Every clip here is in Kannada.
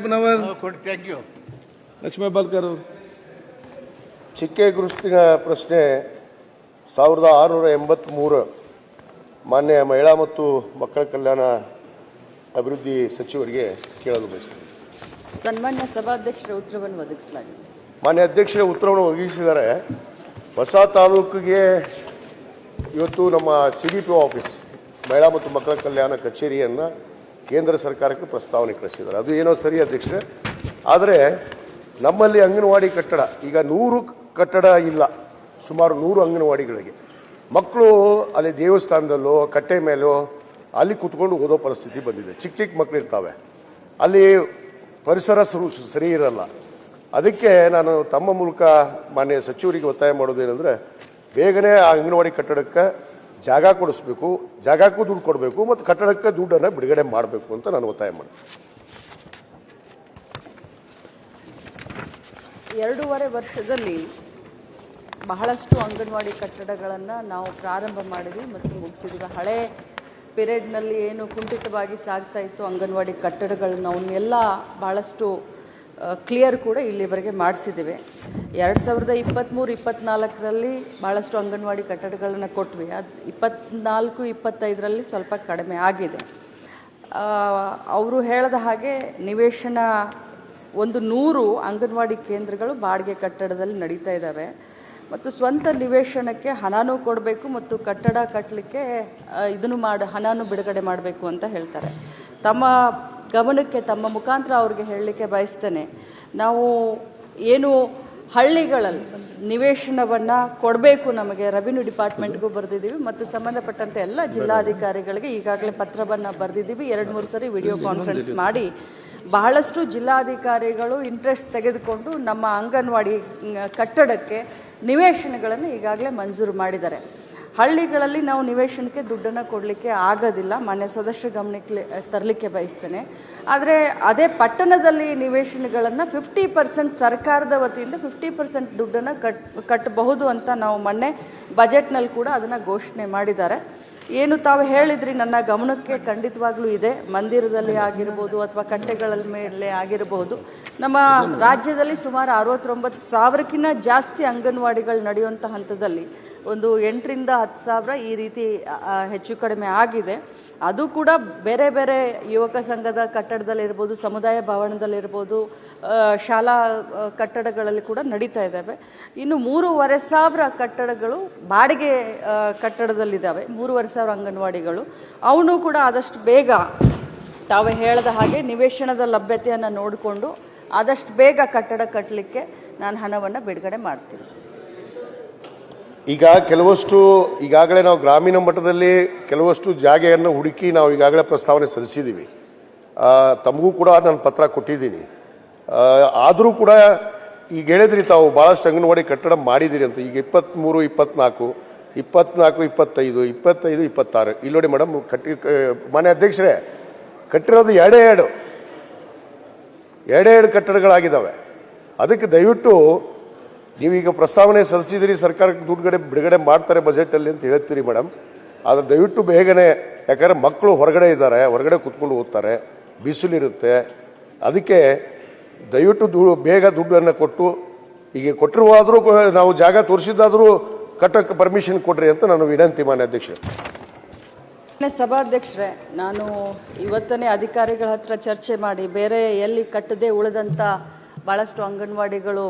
Thank you. ಲಕ್ಷ್ಮೀ ಬಾಲ್ಕರ್ ಅವರು. ಚಿಕ್ಕೆ ಗುರುತಿನ ಪ್ರಶ್ನೆ 1683 ಮಾನ್ಯ ಮಹಿಳಾ ಮತ್ತು ಮಕ್ಕಳ ಕಲ್ಯಾಣ ಅಭಿವೃದ್ಧಿ ಸಚಿವರಿಗೆ ಕೇಳಲು ಬಯಸ್ತೀನಿ. ಸನ್ಮಾನ್ಯ ಸಭಾಧ್ಯಕ್ಷರ ಉತ್ತರವನ್ನು ಒದಗಿಸಲಾಗಿದೆ. ಮಾನ್ಯ ಅಧ್ಯಕ್ಷರ ಉತ್ತರವನ್ನು ಒದಗಿಸಿದ್ದಾರೆ. ಹೊಸ ತಾಲೂಕಿಗೆ ಇವತ್ತು ನಮ್ಮ CDPO ಆಫೀಸ್ ಮಹಿಳಾ ಮತ್ತು ಮಕ್ಕಳ ಕಲ್ಯಾಣ ಕಚೇರಿಯನ್ನು ಕೇಂದ್ರ ಸರ್ಕಾರಕ್ಕೆ ಪ್ರಸ್ತಾವನೆ ಕಳಿಸಿದ್ದಾರೆ. ಅದು ಏನೋ ಸರಿ ಅಧ್ಯಕ್ಷರೇ, ಆದರೆ ನಮ್ಮಲ್ಲಿ ಅಂಗನವಾಡಿ ಕಟ್ಟಡ ಈಗ 100 ಕಟ್ಟಡ ಇಲ್ಲ, ಸುಮಾರು 100 ಅಂಗನವಾಡಿಗಳಿಗೆ ಮಕ್ಕಳು ಅಲ್ಲಿ ದೇವಸ್ಥಾನದಲ್ಲೋ ಕಟ್ಟೆ ಮೇಲೋ ಅಲ್ಲಿ ಕೂತ್ಕೊಂಡು ಓದೋ ಪರಿಸ್ಥಿತಿ ಬಂದಿದೆ. ಚಿಕ್ಕ ಚಿಕ್ಕ ಮಕ್ಕಳು ಇರ್ತಾವೆ, ಅಲ್ಲಿ ಪರಿಸರ ಸರಿ ಇರಲ್ಲ. ಅದಕ್ಕೆ ನಾನು ತಮ್ಮ ಮೂಲಕ ಮಾನ್ಯ ಸಚಿವರಿಗೆ ಒತ್ತಾಯ ಮಾಡೋದೇನೆಂದರೆ, ಬೇಗನೆ ಆ ಅಂಗನವಾಡಿ ಕಟ್ಟಡಕ್ಕೆ ಜಾಗ ಕೊಡಿಸ್ಬೇಕು, ಜಾಗಕ್ಕೂ ದುಡ್ಡು ಕೊಡಬೇಕು ಮತ್ತು ಕಟ್ಟಡಕ್ಕೆ ದುಡ್ಡನ್ನು ಬಿಡುಗಡೆ ಮಾಡಬೇಕು ಅಂತ ನಾನು ಒತ್ತಾಯ ಮಾಡ್ತೀನಿ. 2.5 ವರ್ಷದಲ್ಲಿ ಬಹಳಷ್ಟು ಅಂಗನವಾಡಿ ಕಟ್ಟಡಗಳನ್ನು ನಾವು ಪ್ರಾರಂಭ ಮಾಡಿದ್ವಿ ಮತ್ತು ಮುಗಿಸಿದ್ವಿ. ಹಳೆ ಪೀರಿಯಡ್ನಲ್ಲಿ ಏನು ಕುಂಠಿತವಾಗಿ ಸಾಗ್ತಾ ಇತ್ತು ಅಂಗನವಾಡಿ ಕಟ್ಟಡಗಳನ್ನು ಅವನ್ನೆಲ್ಲ ಬಹಳಷ್ಟು ಕ್ಲಿಯರ್ ಕೂಡ ಇಲ್ಲಿವರೆಗೆ ಮಾಡಿಸಿದ್ದೇವೆ. 2023-24ರಲ್ಲಿ ಭಾಳಷ್ಟು ಅಂಗನವಾಡಿ ಕಟ್ಟಡಗಳನ್ನು ಕೊಟ್ವಿ. ಅದು 24-25ರಲ್ಲಿ ಸ್ವಲ್ಪ ಕಡಿಮೆ ಆಗಿದೆ. ಅವರು ಹೇಳಿದ ಹಾಗೆ ನಿವೇಶನ 100 ಅಂಗನವಾಡಿ ಕೇಂದ್ರಗಳು ಬಾಡಿಗೆ ಕಟ್ಟಡದಲ್ಲಿ ನಡೀತಾ ಇದ್ದಾವೆ ಮತ್ತು ಸ್ವಂತ ನಿವೇಶನಕ್ಕೆ ಹಣನೂ ಕೊಡಬೇಕು ಮತ್ತು ಕಟ್ಟಡ ಕಟ್ಟಲಿಕ್ಕೆ ಹಣನೂ ಬಿಡುಗಡೆ ಮಾಡಬೇಕು ಅಂತ ಹೇಳ್ತಾರೆ. ತಮ್ಮ ಗಮನಕ್ಕೆ ತಮ್ಮ ಮುಖಾಂತರ ಅವ್ರಿಗೆ ಹೇಳಲಿಕ್ಕೆ ಬಯಸ್ತೇನೆ, ನಾವು ಏನು ಹಳ್ಳಿಗಳಲ್ಲಿ ನಿವೇಶನವನ್ನು ಕೊಡಬೇಕು ನಮಗೆ ರೆವಿನ್ಯೂ ಡಿಪಾರ್ಟ್ಮೆಂಟ್ಗೂ ಬರೆದಿದ್ದೀವಿ ಮತ್ತು ಸಂಬಂಧಪಟ್ಟಂತೆ ಎಲ್ಲ ಜಿಲ್ಲಾಧಿಕಾರಿಗಳಿಗೆ ಈಗಾಗಲೇ ಪತ್ರವನ್ನು ಬರೆದಿದ್ದೀವಿ. 2-3 ಸರಿ ವಿಡಿಯೋ ಕಾನ್ಫರೆನ್ಸ್ ಮಾಡಿ ಬಹಳಷ್ಟು ಜಿಲ್ಲಾಧಿಕಾರಿಗಳು ಇಂಟ್ರೆಸ್ಟ್ ತೆಗೆದುಕೊಂಡು ನಮ್ಮ ಅಂಗನವಾಡಿ ಕಟ್ಟಡಕ್ಕೆ ನಿವೇಶನಗಳನ್ನು ಈಗಾಗಲೇ ಮಂಜೂರು ಮಾಡಿದ್ದಾರೆ. ಹಳ್ಳಿಗಳಲ್ಲಿ ನಾವು ನಿವೇಶನಕ್ಕೆ ದುಡ್ಡನ್ನು ಕೊಡಲಿಕ್ಕೆ ಆಗೋದಿಲ್ಲ, ಮಾನ್ಯ ಸದಸ್ಯರ ಗಮನಕ್ಕೆ ತರಲಿಕ್ಕೆ ಬಯಸ್ತೇನೆ. ಆದರೆ ಅದೇ ಪಟ್ಟಣದಲ್ಲಿ ನಿವೇಶನಗಳನ್ನು 50% ಸರ್ಕಾರದ ವತಿಯಿಂದ 50% ದುಡ್ಡನ್ನು ಕಟ್ಟಬಹುದು ಅಂತ ನಾವು ಮೊನ್ನೆ ಬಜೆಟ್ನಲ್ಲಿ ಕೂಡ ಅದನ್ನು ಘೋಷಣೆ ಮಾಡಿದ್ದಾರೆ. ಏನು ತಾವು ಹೇಳಿದ್ರಿ ನನ್ನ ಗಮನಕ್ಕೆ ಖಂಡಿತವಾಗ್ಲೂ ಇದೆ. ಮಂದಿರದಲ್ಲಿ ಆಗಿರ್ಬೋದು ಅಥವಾ ಕಟ್ಟೆಗಳ ಮೇಲೆ ಆಗಿರಬಹುದು, ನಮ್ಮ ರಾಜ್ಯದಲ್ಲಿ ಸುಮಾರು 69,000ಕ್ಕಿಂತ ಜಾಸ್ತಿ ಅಂಗನವಾಡಿಗಳು ನಡೆಯುವಂಥ ಹಂತದಲ್ಲಿ ಒಂದು 8ರಿಂದ 10,000 ಈ ರೀತಿ ಹೆಚ್ಚು ಕಡಿಮೆ ಆಗಿದೆ. ಅದು ಕೂಡ ಬೇರೆ ಬೇರೆ ಯುವಕ ಸಂಘದ ಕಟ್ಟಡದಲ್ಲಿರ್ಬೋದು, ಸಮುದಾಯ ಭವನದಲ್ಲಿರ್ಬೋದು, ಶಾಲಾ ಕಟ್ಟಡಗಳಲ್ಲಿ ಕೂಡ ನಡೀತಾ ಇದ್ದಾವೆ. ಇನ್ನು 3,500 ಕಟ್ಟಡಗಳು ಬಾಡಿಗೆ ಕಟ್ಟಡದಲ್ಲಿದ್ದಾವೆ, 3,500 ಅಂಗನವಾಡಿಗಳು. ಅವನು ಕೂಡ ಆದಷ್ಟು ಬೇಗ ತಾವು ಹೇಳಿದ ಹಾಗೆ ನಿವೇಶನದ ಲಭ್ಯತೆಯನ್ನು ನೋಡಿಕೊಂಡು ಆದಷ್ಟು ಬೇಗ ಕಟ್ಟಡ ಕಟ್ಟಲಿಕ್ಕೆ ನಾನು ಹಣವನ್ನು ಬಿಡುಗಡೆ ಮಾಡ್ತೀನಿ. ಈಗ ಕೆಲವಷ್ಟು ಈಗಾಗಲೇ ನಾವು ಗ್ರಾಮೀಣ ಮಟ್ಟದಲ್ಲಿ ಕೆಲವಷ್ಟು ಜಾಗೆಯನ್ನು ಹುಡುಕಿ ನಾವು ಈಗಾಗಲೇ ಪ್ರಸ್ತಾವನೆ ಸಲ್ಲಿಸಿದ್ದೀವಿ. ತಮಗೂ ಕೂಡ ನಾನು ಪತ್ರ ಕೊಟ್ಟಿದ್ದೀನಿ. ಆದರೂ ಕೂಡ ಈಗ ಹೇಳಿದ್ರಿ ತಾವು ಭಾಳಷ್ಟು ಅಂಗನವಾಡಿ ಕಟ್ಟಡ ಮಾಡಿದ್ದೀರಿ ಅಂತ. ಈಗ 23, 24, 24, 25, 25, 26 ಇಲ್ಲಿ ನೋಡಿ ಮೇಡಮ್, ಮಾನ್ಯ ಅಧ್ಯಕ್ಷರೇ, ಕಟ್ಟಿರೋದು ಎರಡೇ ಕಟ್ಟಡಗಳಾಗಿದ್ದಾವೆ. ಅದಕ್ಕೆ ದಯವಿಟ್ಟು ನೀವೀಗ ಪ್ರಸ್ತಾವನೆ ಸಲ್ಲಿಸಿದಿರಿ, ಸರ್ಕಾರಕ್ಕೆ ಬಿಡುಗಡೆ ಮಾಡ್ತಾರೆ ಬಜೆಟಲ್ಲಿ ಅಂತ ಹೇಳ್ತೀರಿ ಮೇಡಮ್. ಆದರೆ ದಯವಿಟ್ಟು ಬೇಗನೆ, ಯಾಕಂದರೆ ಮಕ್ಕಳು ಹೊರಗಡೆ ಇದ್ದಾರೆ, ಹೊರಗಡೆ ಕೂತ್ಕೊಂಡು ಓದ್ತಾರೆ, ಬಿಸಿಲಿರುತ್ತೆ. ಅದಕ್ಕೆ ದಯವಿಟ್ಟು ಬೇಗ ದುಡ್ಡನ್ನು ಕೊಟ್ಟು, ಈಗ ಕೊಟ್ಟಿರುವಾದರೂ ನಾವು ಜಾಗ ತೋರಿಸಿದ್ದಾದರೂ ಕಟ್ಟಕ್ಕೆ ಪರ್ಮಿಷನ್ ಕೊಡ್ರಿ ಅಂತ ನಾನು ವಿನಂತಿ. ಮಾನ್ಯ ಅಧ್ಯಕ್ಷರೇ, ಸಭಾಧ್ಯಕ್ಷರೇ, ನಾನು ಇವತ್ತನೇ ಅಧಿಕಾರಿಗಳ ಹತ್ರ ಚರ್ಚೆ ಮಾಡಿ ಬೇರೆ ಎಲ್ಲಿ ಕಟ್ಟದೇ ಉಳಿದಂಥ ಭಾಳಷ್ಟು ಅಂಗನವಾಡಿಗಳು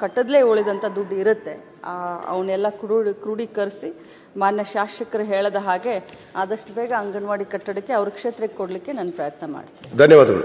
ಕಟ್ಟದಲೇ ಉಳಿದಂಥ ದುಡ್ಡು ಇರುತ್ತೆ, ಅವನ್ನೆಲ್ಲ ಕ್ರೋಢೀಕರಿಸಿ ಮಾನ್ಯ ಶಾಸಕರು ಹೇಳದ ಹಾಗೆ ಆದಷ್ಟು ಬೇಗ ಅಂಗನವಾಡಿ ಕಟ್ಟಡಕ್ಕೆ ಅವ್ರ ಕ್ಷೇತ್ರಕ್ಕೆ ಕೊಡಲಿಕ್ಕೆ ನಾನು ಪ್ರಯತ್ನ ಮಾಡ್ತೀನಿ. ಧನ್ಯವಾದಗಳು.